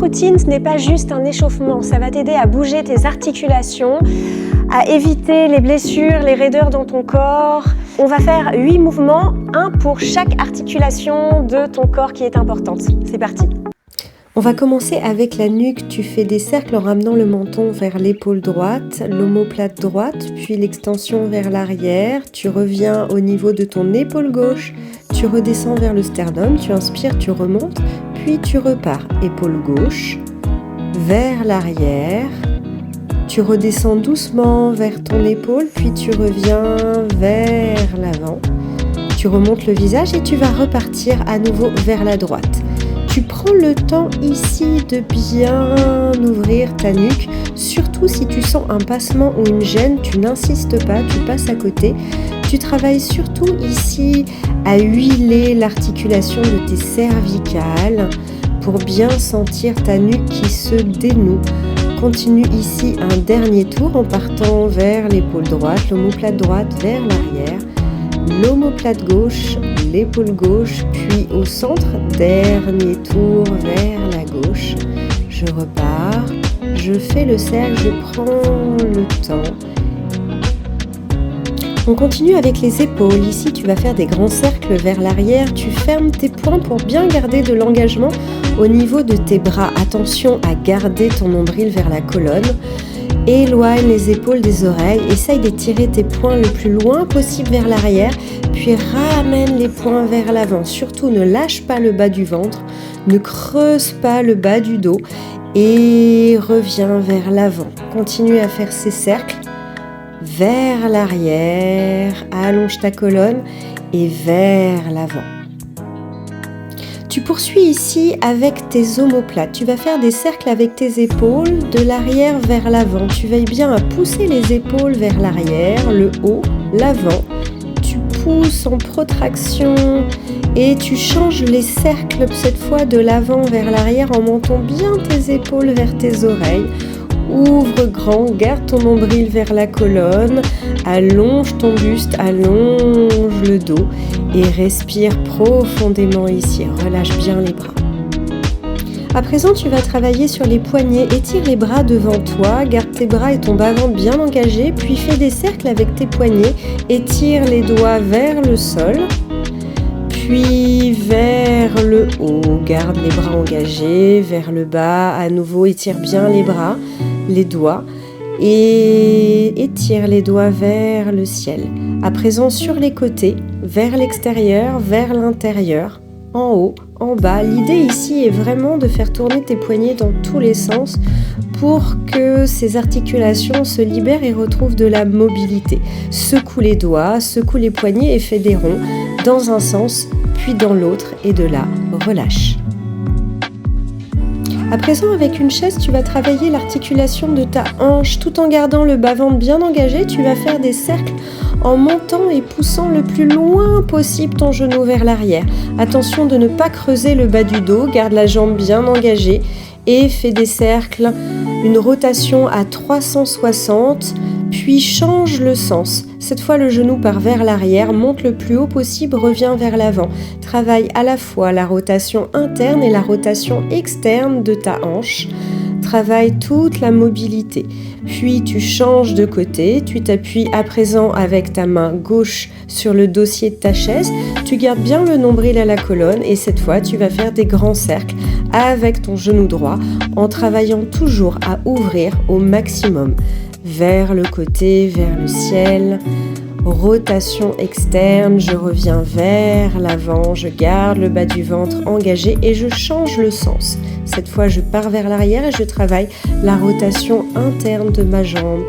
routine, ce n'est pas juste un échauffement, ça va t'aider à bouger tes articulations, à éviter les blessures, les raideurs dans ton corps. On va faire 8 mouvements, un pour chaque articulation de ton corps qui est importante. C'est parti. On va commencer avec la nuque. Tu fais des cercles en ramenant le menton vers l'épaule droite, l'omoplate droite, puis l'extension vers l'arrière. Tu reviens au niveau de ton épaule gauche, tu redescends vers le sternum, tu inspires, tu remontes, puis tu repars. Épaule gauche, vers l'arrière. Tu redescends doucement vers ton épaule, puis tu reviens vers l'avant. Tu remontes le visage et tu vas repartir à nouveau vers la droite. Tu prends le temps ici de bien ouvrir ta nuque, surtout si tu sens un passement ou une gêne, tu n'insistes pas, tu passes à côté. Tu travailles surtout ici à huiler l'articulation de tes cervicales pour bien sentir ta nuque qui se dénoue. Continue ici un dernier tour en partant vers l'épaule droite, l'omoplate droite vers l'arrière, l'omoplate gauche, l'épaule gauche, puis au centre, dernier tour vers la gauche. Je repars, je fais le cercle, je prends le temps. On continue avec les épaules. Ici, tu vas faire des grands cercles vers l'arrière. Tu fermes tes poings pour bien garder de l'engagement au niveau de tes bras. Attention à garder ton nombril vers la colonne. Éloigne les épaules des oreilles. Essaye d'étirer tes poings le plus loin possible vers l'arrière. Puis ramène les poings vers l'avant. Surtout, ne lâche pas le bas du ventre. Ne creuse pas le bas du dos. Et reviens vers l'avant. Continue à faire ces cercles. Vers l'arrière, allonge ta colonne et vers l'avant. Tu poursuis ici avec tes omoplates. Tu vas faire des cercles avec tes épaules de l'arrière vers l'avant. Tu veilles bien à pousser les épaules vers l'arrière, le haut, l'avant. Tu pousses en protraction et tu changes les cercles cette fois de l'avant vers l'arrière en montant bien tes épaules vers tes oreilles. Ouvre grand, garde ton nombril vers la colonne, allonge ton buste, allonge le dos et respire profondément ici. Relâche bien les bras. À présent, tu vas travailler sur les poignets. Étire les bras devant toi, garde tes bras et ton bas-ventre bien engagés, puis fais des cercles avec tes poignets. Étire les doigts vers le sol, puis vers le haut. Garde les bras engagés, vers le bas. À nouveau, étire bien les bras. Les doigts et étire les doigts vers le ciel. À présent sur les côtés, vers l'extérieur, vers l'intérieur, en haut, en bas. L'idée ici est vraiment de faire tourner tes poignets dans tous les sens pour que ces articulations se libèrent et retrouvent de la mobilité. Secoue les doigts, secoue les poignets et fais des ronds dans un sens puis dans l'autre et de là relâche. À présent, avec une chaise, tu vas travailler l'articulation de ta hanche tout en gardant le bas-ventre bien engagé. Tu vas faire des cercles en montant et poussant le plus loin possible ton genou vers l'arrière. Attention de ne pas creuser le bas du dos, garde la jambe bien engagée et fais des cercles, une rotation à 360, puis change le sens. Cette fois, le genou part vers l'arrière, monte le plus haut possible, revient vers l'avant. Travaille à la fois la rotation interne et la rotation externe de ta hanche. Travaille toute la mobilité. Puis tu changes de côté, tu t'appuies à présent avec ta main gauche sur le dossier de ta chaise. Tu gardes bien le nombril à la colonne et cette fois, tu vas faire des grands cercles avec ton genou droit en travaillant toujours à ouvrir au maximum. Vers le côté, vers le ciel, rotation externe, je reviens vers l'avant, je garde le bas du ventre engagé et je change le sens. Cette fois, je pars vers l'arrière et je travaille la rotation interne de ma jambe.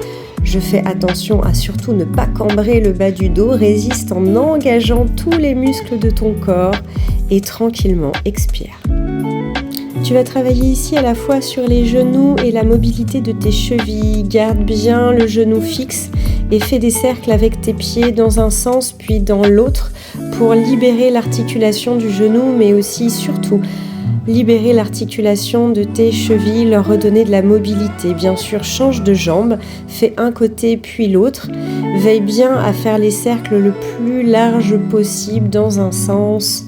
Je fais attention à surtout ne pas cambrer le bas du dos, résiste en engageant tous les muscles de ton corps et tranquillement expire. Tu vas travailler ici à la fois sur les genoux et la mobilité de tes chevilles. Garde bien le genou fixe et fais des cercles avec tes pieds dans un sens puis dans l'autre pour libérer l'articulation du genou, mais aussi surtout libérer l'articulation de tes chevilles, leur redonner de la mobilité. Bien sûr, change de jambe, fais un côté puis l'autre. Veille bien à faire les cercles le plus large possible dans un sens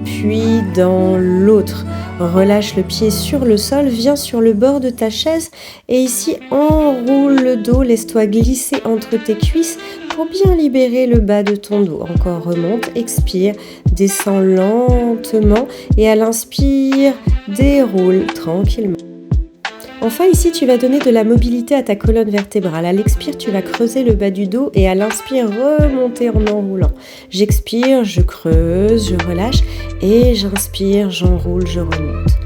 puis dans l'autre. Relâche le pied sur le sol, viens sur le bord de ta chaise et ici enroule le dos, laisse-toi glisser entre tes cuisses pour bien libérer le bas de ton dos. Encore remonte, expire, descends lentement et à l'inspire, déroule tranquillement. Enfin ici tu vas donner de la mobilité à ta colonne vertébrale. À l'expire tu vas creuser le bas du dos et à l'inspire remonter en enroulant. J'expire, je creuse, je relâche et j'inspire, j'enroule, je remonte.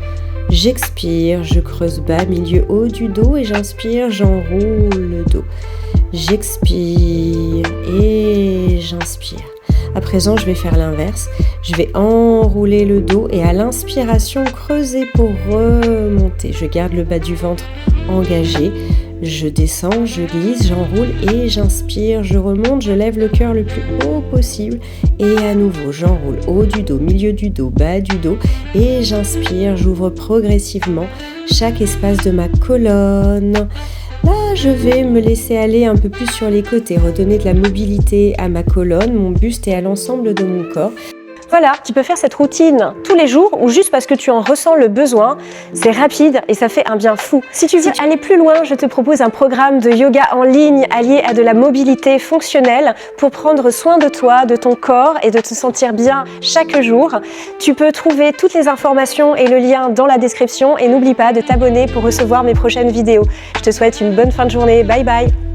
J'expire, je creuse bas, milieu, haut du dos et j'inspire, j'enroule le dos. J'expire et j'inspire. À présent, je vais faire l'inverse. Je vais enrouler le dos et à l'inspiration, creuser pour remonter. Je garde le bas du ventre engagé. Je descends, je glisse, j'enroule et j'inspire. Je remonte, je lève le cœur le plus haut possible. Et à nouveau, j'enroule haut du dos, milieu du dos, bas du dos. Et j'inspire, j'ouvre progressivement chaque espace de ma colonne. Là, je vais me laisser aller un peu plus sur les côtés, redonner de la mobilité à ma colonne, mon buste et à l'ensemble de mon corps. Voilà, tu peux faire cette routine tous les jours ou juste parce que tu en ressens le besoin. C'est rapide et ça fait un bien fou. Si tu veux aller plus loin, je te propose un programme de yoga en ligne allié à de la mobilité fonctionnelle pour prendre soin de toi, de ton corps et de te sentir bien chaque jour. Tu peux trouver toutes les informations et le lien dans la description et n'oublie pas de t'abonner pour recevoir mes prochaines vidéos. Je te souhaite une bonne fin de journée. Bye bye!